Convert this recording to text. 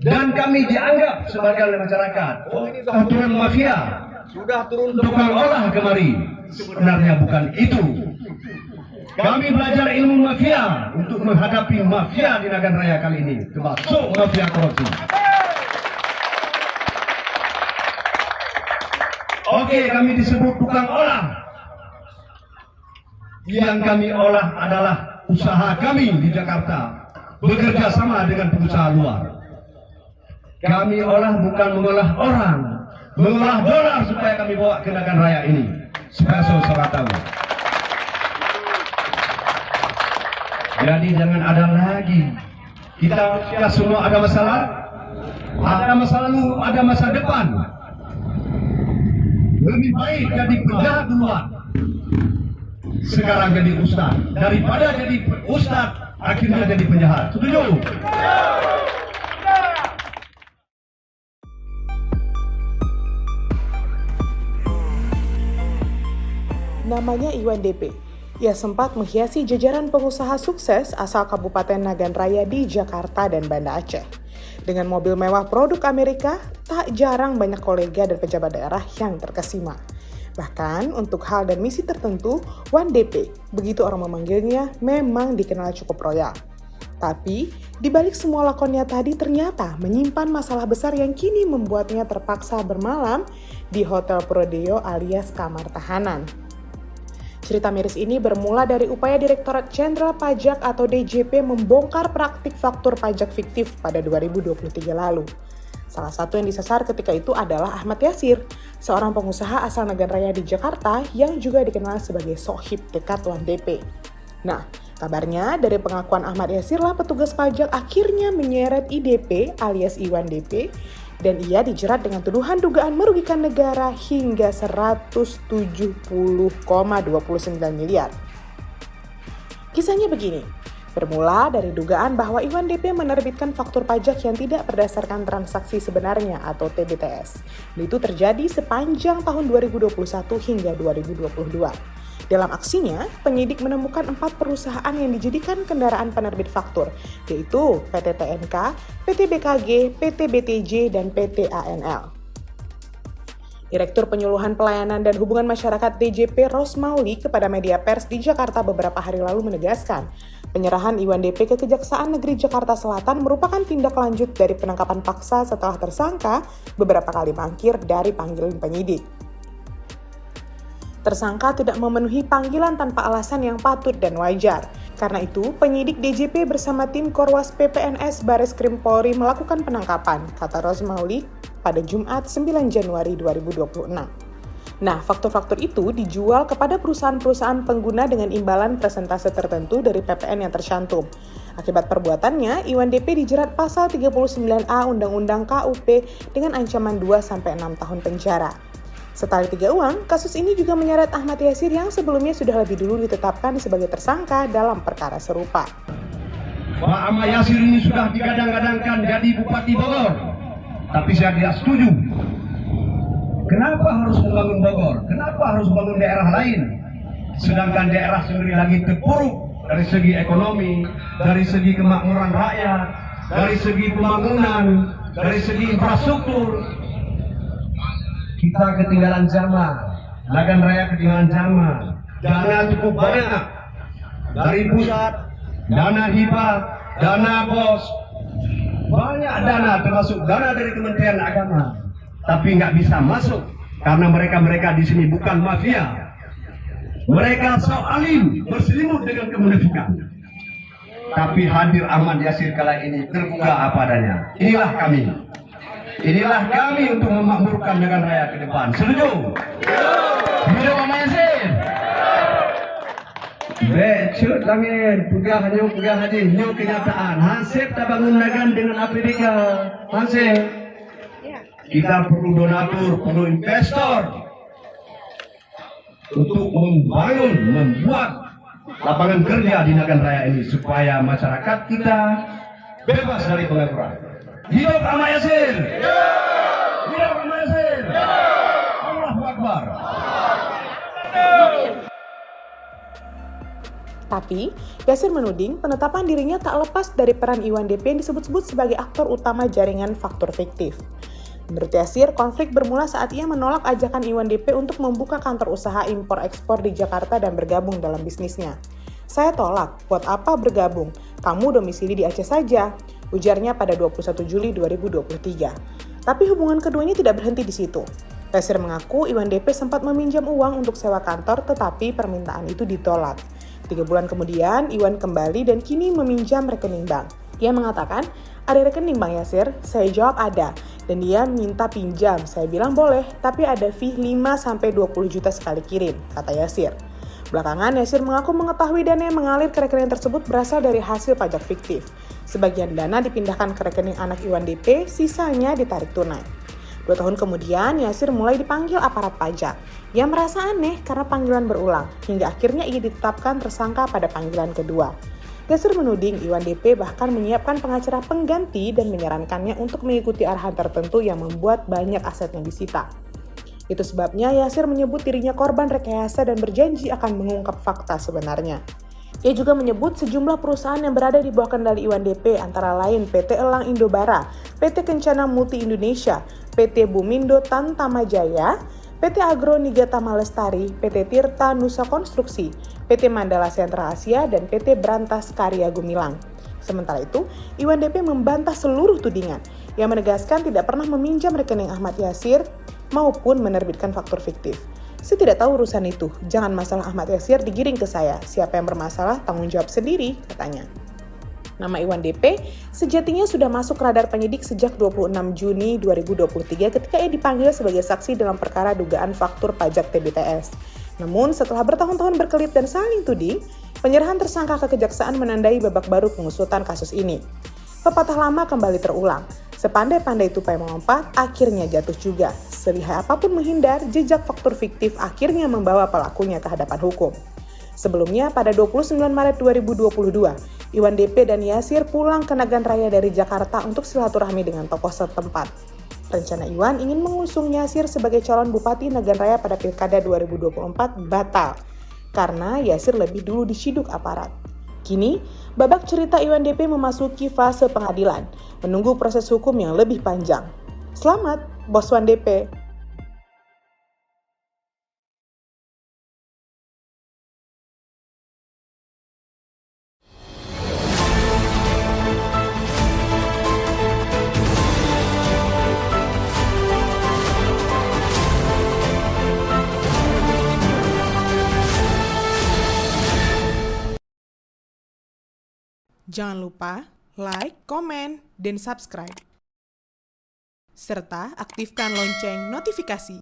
dan kami dianggap sebagai masyarakat aturan mafia. Sudah turun Tukang olah kemari, sebenarnya bukan itu. Kami belajar ilmu mafia untuk menghadapi mafia di Nagan Raya kali ini, termasuk mafia korupsi. Oke, kami disebut tukang olah. Yang kami olah adalah usaha kami di Jakarta, bekerja sama dengan pengusaha luar. Kami olah bukan mengolah orang, mengolah dolar supaya kami bawa ke Nagan Raya ini, supaya saudara tahu. Jadi jangan ada lagi. Kita semua ada masalah. Ada masa lalu, ada masa depan. Lebih baik jadi penjahat duluan, sekarang jadi ustaz, daripada jadi ustaz akhirnya jadi penjahat. Setuju? Namanya Iwan DP. Ia sempat menghiasi jajaran pengusaha sukses asal Kabupaten Nagan Raya di Jakarta dan Banda Aceh. Dengan mobil mewah produk Amerika, tak jarang banyak kolega dan pejabat daerah yang terkesima. Bahkan untuk hal dan misi tertentu, Wan DP, begitu orang memanggilnya, memang dikenal cukup royal. Tapi, di balik semua lakonnya tadi ternyata menyimpan masalah besar yang kini membuatnya terpaksa bermalam di Hotel Prodeo alias kamar tahanan. Cerita miris ini bermula dari upaya Direktorat Jenderal Pajak atau DJP membongkar praktik faktur pajak fiktif pada 2023 lalu. Salah satu yang disasar ketika itu adalah Ahmad Yasir, seorang pengusaha asal Nagan Raya di Jakarta yang juga dikenal sebagai sohib dekat Wan DP. Nah, kabarnya dari pengakuan Ahmad Yasir lah petugas pajak akhirnya menyeret IDP alias Iwan DP dan ia dijerat dengan tuduhan dugaan merugikan negara hingga 170,29 miliar. Kisahnya begini, bermula dari dugaan bahwa Iwan DP menerbitkan faktur pajak yang tidak berdasarkan transaksi sebenarnya atau TBTS. Itu terjadi sepanjang tahun 2021 hingga 2022. Dalam aksinya, penyidik menemukan 4 perusahaan yang dijadikan kendaraan penerbit faktur, yaitu PT TNK, PT BKG, PT BTJ, dan PT ANL. Direktur Penyuluhan Pelayanan dan Hubungan Masyarakat DJP Rosmauli kepada media pers di Jakarta beberapa hari lalu menegaskan, penyerahan Iwan DP ke Kejaksaan Negeri Jakarta Selatan merupakan tindak lanjut dari penangkapan paksa setelah tersangka beberapa kali mangkir dari panggilan penyidik. Tersangka tidak memenuhi panggilan tanpa alasan yang patut dan wajar. Karena itu, penyidik DJP bersama tim Korwas PPNS Bareskrim Polri melakukan penangkapan, kata Rosmauli pada Jumat 9 Januari 2026. Nah, faktur-faktur itu dijual kepada perusahaan-perusahaan pengguna dengan imbalan persentase tertentu dari PPN yang tercantum. Akibat perbuatannya, Iwan DP dijerat pasal 39A Undang-Undang KUP dengan ancaman 2-6 tahun penjara. Setali 3 uang, kasus ini juga menyeret Ahmad Yasir yang sebelumnya sudah lebih dulu ditetapkan sebagai tersangka dalam perkara serupa. Pak Ahmad Yasir ini sudah digadang-gadangkan jadi Bupati Bogor, tapi saya tidak setuju. Kenapa harus membangun Bogor? Kenapa harus membangun daerah lain? Sedangkan daerah sendiri lagi terpuruk dari segi ekonomi, dari segi kemakmuran rakyat, dari segi pembangunan, dari segi infrastruktur. Kita ketinggalan zaman, Nagan Raya ketinggalan zaman. Dana cukup banyak dari pusat, dana hibah, dana bos, banyak dana termasuk dana dari Kementerian Agama. Tapi nggak bisa masuk karena mereka di sini bukan mafia. Mereka alim berselimut dengan kemunafikan. Tapi hadir Ahmad Yasir kala ini terbuka apa adanya. Inilah kami. Inilah kami untuk memakmurkan Nagan Raya ke depan. Setuju? Hidup Ahmad Yasir. Becut langit, pegah haji, nyu kenyataan. Hansip tak bangun Nagan dengan APBK. Hansip. Kita perlu donatur, perlu investor untuk membangun, membuat lapangan kerja di Nagan Raya ini supaya masyarakat kita bebas dari pengangguran. Hidup Ahmad Yasir! Hidup Ahmad Yasir! Allahu Akbar! Tapi, Yasir menuding penetapan dirinya tak lepas dari peran Iwan DP yang disebut-sebut sebagai aktor utama jaringan faktur fiktif. Menurut Yasir, konflik bermula saat ia menolak ajakan Iwan DP untuk membuka kantor usaha impor-ekspor di Jakarta dan bergabung dalam bisnisnya. "Saya tolak, buat apa bergabung? Kamu domisili di Aceh saja," ujarnya pada 21 Juli 2023. Tapi hubungan keduanya tidak berhenti di situ. Yasir mengaku Iwan DP sempat meminjam uang untuk sewa kantor, tetapi permintaan itu ditolak. 3 bulan kemudian, Iwan kembali dan kini meminjam rekening bank. Ia mengatakan, "Ada rekening Bang Yasir?" Saya jawab ada, dan dia minta pinjam. Saya bilang boleh, tapi ada fee 5-20 juta sekali kirim, kata Yasir. Belakangan, Yasir mengaku mengetahui dana yang mengalir ke rekening tersebut berasal dari hasil pajak fiktif. Sebagian dana dipindahkan ke rekening anak Iwan DP, sisanya ditarik tunai. 2 tahun kemudian, Yasir mulai dipanggil aparat pajak. Ia merasa aneh karena panggilan berulang, hingga akhirnya ia ditetapkan tersangka pada panggilan kedua. Yasir menuding Iwan DP bahkan menyiapkan pengacara pengganti dan menyarankannya untuk mengikuti arahan tertentu yang membuat banyak asetnya disita. Itu sebabnya Yasir menyebut dirinya korban rekayasa dan berjanji akan mengungkap fakta sebenarnya. Ia juga menyebut sejumlah perusahaan yang berada di bawah kendali Iwan DP antara lain PT Elang Indobara, PT Kencana Multi Indonesia, PT Bumindo Tantamajaya, PT Agro Nigatama Lestari, PT Tirta Nusa Konstruksi, PT Mandala Sentra Asia, dan PT Brantas Karya Gumilang. Sementara itu, Iwan DP membantah seluruh tudingan. Ia menegaskan tidak pernah meminjam rekening Ahmad Yasir maupun menerbitkan faktur fiktif. "Saya tidak tahu urusan itu, jangan masalah Ahmad Yasir digiring ke saya, siapa yang bermasalah tanggung jawab sendiri," katanya. Nama Iwan DP sejatinya sudah masuk radar penyidik sejak 26 Juni 2023 ketika ia dipanggil sebagai saksi dalam perkara dugaan faktur pajak TBTS. Namun setelah bertahun-tahun berkelit dan saling tuding, penyerahan tersangka ke kejaksaan menandai babak baru pengusutan kasus ini. Pepatah lama kembali terulang, sepandai-pandai tupai melompat, akhirnya jatuh juga. Selihai apapun menghindar, jejak faktur fiktif akhirnya membawa pelakunya ke hadapan hukum. Sebelumnya, pada 29 Maret 2022, Iwan DP dan Yasir pulang ke Nagan Raya dari Jakarta untuk silaturahmi dengan tokoh setempat. Rencana Iwan ingin mengusung Yasir sebagai calon Bupati Nagan Raya pada Pilkada 2024 batal, karena Yasir lebih dulu diciduk aparat. Kini, babak cerita Iwan DP memasuki fase pengadilan, menunggu proses hukum yang lebih panjang. Selamat, Bos Wan DP! Jangan lupa like, komen, dan subscribe. Serta aktifkan lonceng notifikasi.